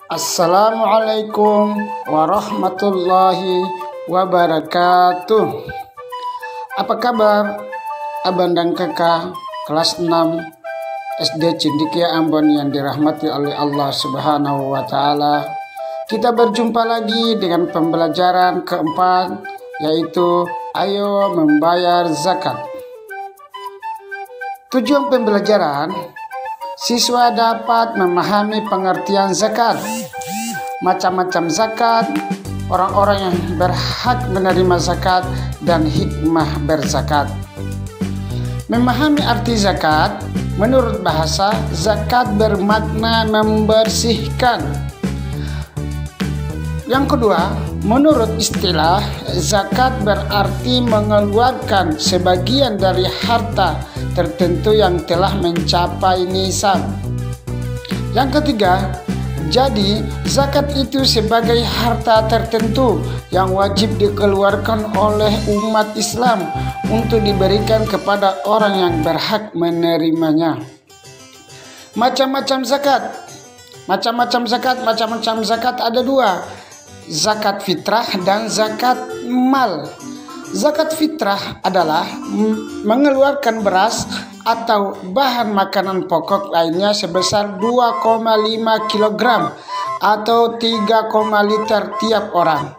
Assalamualaikum warahmatullahi wabarakatuh. Apa kabar abang dan kakak kelas 6 SD Cendekia Ambon yang dirahmati oleh Allah Subhanahu wa Ta'ala? Kita berjumpa lagi dengan pembelajaran keempat, yaitu ayo membayar zakat. Tujuan pembelajaran: siswa dapat memahami pengertian zakat, macam-macam zakat, orang-orang yang berhak menerima zakat, dan hikmah berzakat. Memahami arti zakat, menurut bahasa, zakat bermakna membersihkan. Yang kedua, menurut istilah, zakat berarti mengeluarkan sebagian dari harta tertentu yang telah mencapai nisab. Yang ketiga, jadi zakat itu sebagai harta tertentu yang wajib dikeluarkan oleh umat Islam untuk diberikan kepada orang yang berhak menerimanya. Macam-macam zakat ada dua: zakat fitrah dan zakat mal. Zakat fitrah adalah mengeluarkan beras atau bahan makanan pokok lainnya sebesar 2,5 kg atau 3, liter tiap orang.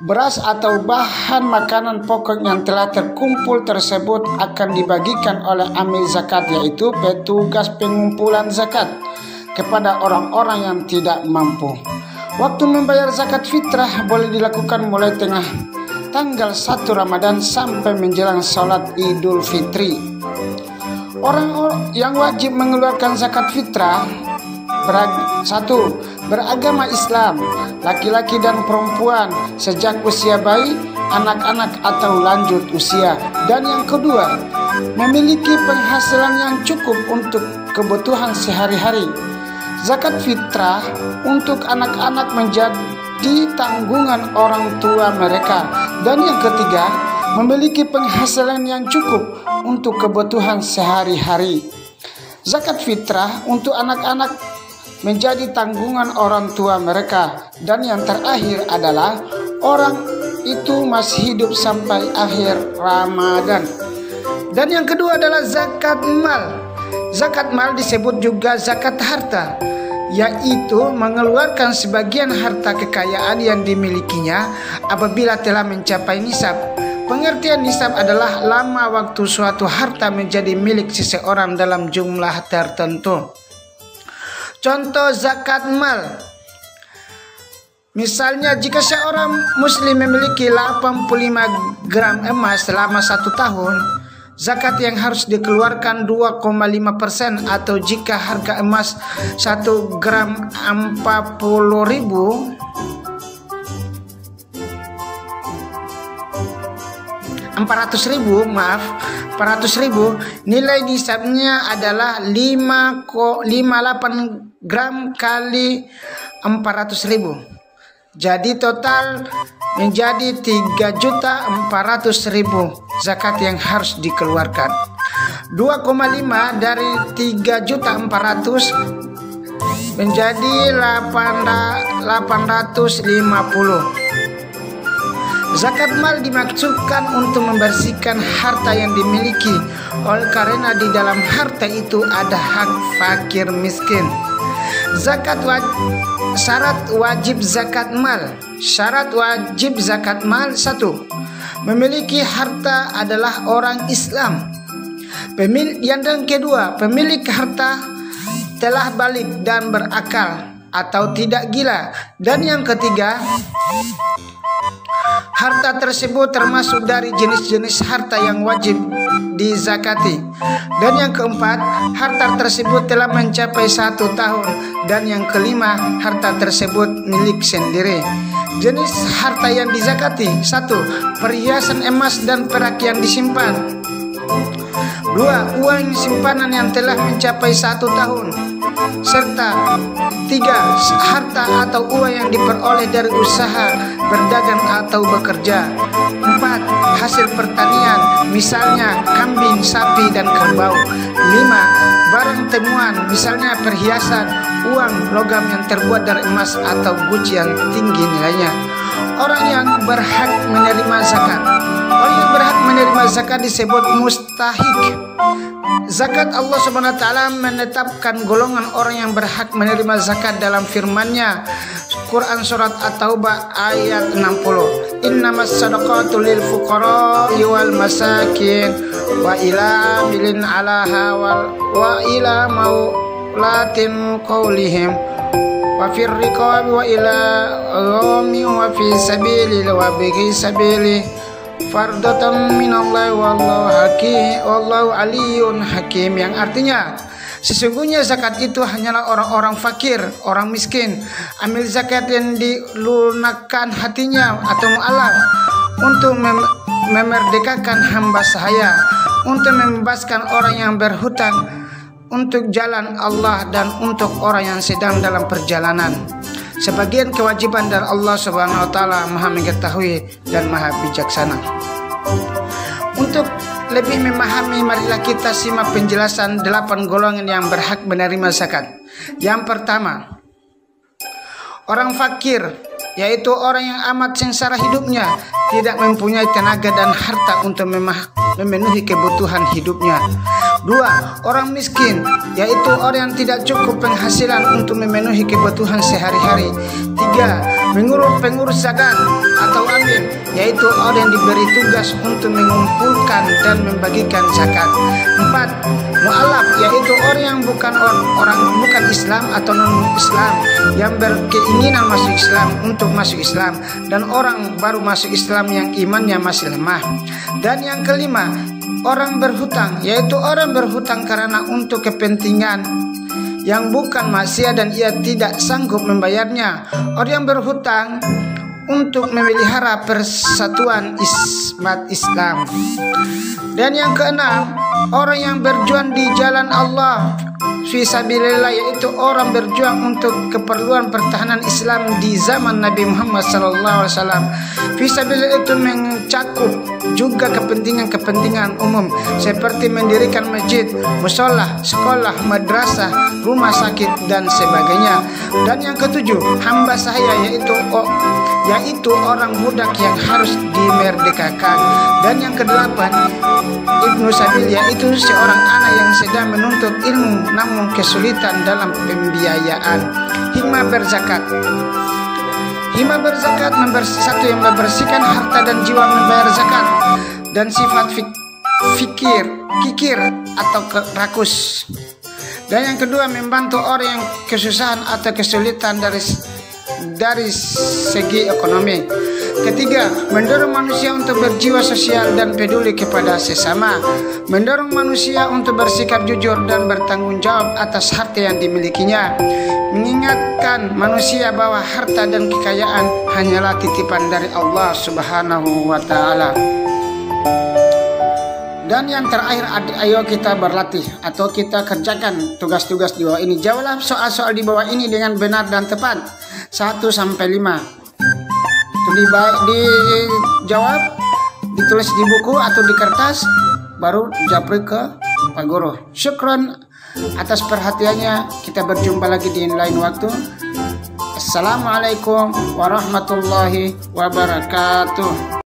Beras atau bahan makanan pokok yang telah terkumpul tersebut akan dibagikan oleh amil zakat, yaitu petugas pengumpulan zakat, kepada orang-orang yang tidak mampu. Waktu membayar zakat fitrah boleh dilakukan mulai tanggal 1 Ramadan sampai menjelang sholat Idul Fitri. Orang yang wajib mengeluarkan zakat fitrah: 1. Beragama Islam, laki-laki dan perempuan sejak usia bayi, anak-anak atau lanjut usia. Dan yang kedua, memiliki penghasilan yang cukup untuk kebutuhan sehari-hari. Zakat fitrah untuk anak-anak menjadi tanggungan orang tua mereka. Dan yang ketiga, memiliki penghasilan yang cukup untuk kebutuhan sehari-hari. Zakat fitrah untuk anak-anak menjadi tanggungan orang tua mereka. Dan yang terakhir adalah orang itu masih hidup sampai akhir Ramadan. Dan yang kedua adalah zakat mal. Zakat mal disebut juga zakat harta, yaitu mengeluarkan sebagian harta kekayaan yang dimilikinya apabila telah mencapai nisab. Pengertian nisab adalah lama waktu suatu harta menjadi milik seseorang dalam jumlah tertentu. Contoh zakat mal: misalnya, jika seorang muslim memiliki 85 gram emas selama 1 tahun, zakat yang harus dikeluarkan 2,5%, atau jika harga emas 1 gram 400.000, nilai nisabnya adalah 58 gram kali 400.000. Jadi total menjadi 3.400.000 zakat yang harus dikeluarkan. 2,5 dari 3.400.000 menjadi 850. Zakat mal dimaksudkan untuk membersihkan harta yang dimiliki, oleh karena di dalam harta itu ada hak fakir miskin. Syarat wajib zakat mal. Syarat wajib zakat mal: 1. Memiliki harta adalah orang Islam. Yang kedua, pemilik harta telah balik dan berakal atau tidak gila. Dan yang ketiga, harta tersebut termasuk dari jenis-jenis harta yang wajib dizakati. Dan yang keempat, harta tersebut telah mencapai 1 tahun. Dan yang kelima, harta tersebut milik sendiri. Jenis harta yang dizakati: 1. Perhiasan emas dan perak yang disimpan. 2. Uang simpanan yang telah mencapai 1 tahun. Serta 3. Harta atau uang yang diperoleh dari usaha berdagang atau bekerja. 4. Hasil pertanian, misalnya kambing, sapi, dan kerbau. 5. Barang temuan, misalnya perhiasan, uang, logam yang terbuat dari emas atau guci yang tinggi nilainya. Orang yang berhak menerima zakat. Orang yang berhak menerima zakat disebut mustahik. Zakat, Allah Subhanahu wa taala menetapkan golongan orang yang berhak menerima zakat dalam firman-Nya Quran surat At-Taubah ayat 60. Innamas shadaqatu lil fuqara'i wal masakin wa ila milin alaha wa ila maulatin qawlihim wa fir riqabi wa ila ghami wa fi sabili wa bighi sabili fardatan minallahi wallahu aliyun hakim, yang artinya sesungguhnya zakat itu hanyalah orang-orang fakir, orang miskin. Ambil zakat yang dilunakkan hatinya atau mu'alaf untuk memerdekakan hamba sahaya, untuk membebaskan orang yang berhutang untuk jalan Allah, dan untuk orang yang sedang dalam perjalanan. Sebagian kewajiban dari Allah Subhanahu wa taala Maha mengetahui dan Maha bijaksana. Untuk lebih memahami, marilah kita simak penjelasan 8 golongan yang berhak menerima zakat. Yang pertama, orang fakir, yaitu orang yang amat sengsara hidupnya, tidak mempunyai tenaga dan harta untuk memenuhi kebutuhan hidupnya. 2. Orang miskin, yaitu orang yang tidak cukup penghasilan untuk memenuhi kebutuhan sehari-hari. 3. Pengurus zakat atau amil, yaitu orang yang diberi tugas untuk mengumpulkan dan membagikan zakat. 4. Mu'alaf, yaitu orang yang bukan Islam atau non-Islam, yang berkeinginan masuk Islam untuk masuk Islam, dan orang baru masuk Islam yang imannya masih lemah. Dan yang kelima, orang berhutang, yaitu orang berhutang karena untuk kepentingan yang bukan maksiat dan ia tidak sanggup membayarnya. Orang yang berhutang untuk memelihara persatuan umat Islam. Dan yang keenam, orang yang berjuang di jalan Allah fisabilillah, yaitu orang berjuang untuk keperluan pertahanan Islam di zaman Nabi Muhammad SAW. Fisabilillah itu mencakup juga kepentingan-kepentingan umum seperti mendirikan masjid, mushola, sekolah, madrasah, rumah sakit, dan sebagainya. Dan yang ketujuh, hamba sahaya, yaitu orang budak yang harus dimerdekakan. Dan yang kedelapan, Ibnu Sabil, yaitu seorang anak yang sedang menuntut ilmu namun kesulitan dalam pembiayaan. Hikmah berzakat. Hikmah berzakat satu, yang membersihkan harta dan jiwa membayar zakat, dan sifat kikir atau rakus. Dan yang kedua, membantu orang yang kesusahan atau kesulitan dari segi ekonomi. Ketiga, mendorong manusia untuk berjiwa sosial dan peduli kepada sesama. Mendorong manusia untuk bersikap jujur dan bertanggung jawab atas harta yang dimilikinya. Mengingatkan manusia bahwa harta dan kekayaan hanyalah titipan dari Allah Subhanahu wa taala. Dan yang terakhir, ayo kita berlatih atau kita kerjakan tugas-tugas di bawah ini. Jawablah soal-soal di bawah ini dengan benar dan tepat 1-5. Dijawab, ditulis di buku atau di kertas, baru japri ke Pak Guru. Syukron atas perhatiannya. Kita berjumpa lagi di lain waktu. Assalamualaikum warahmatullahi wabarakatuh.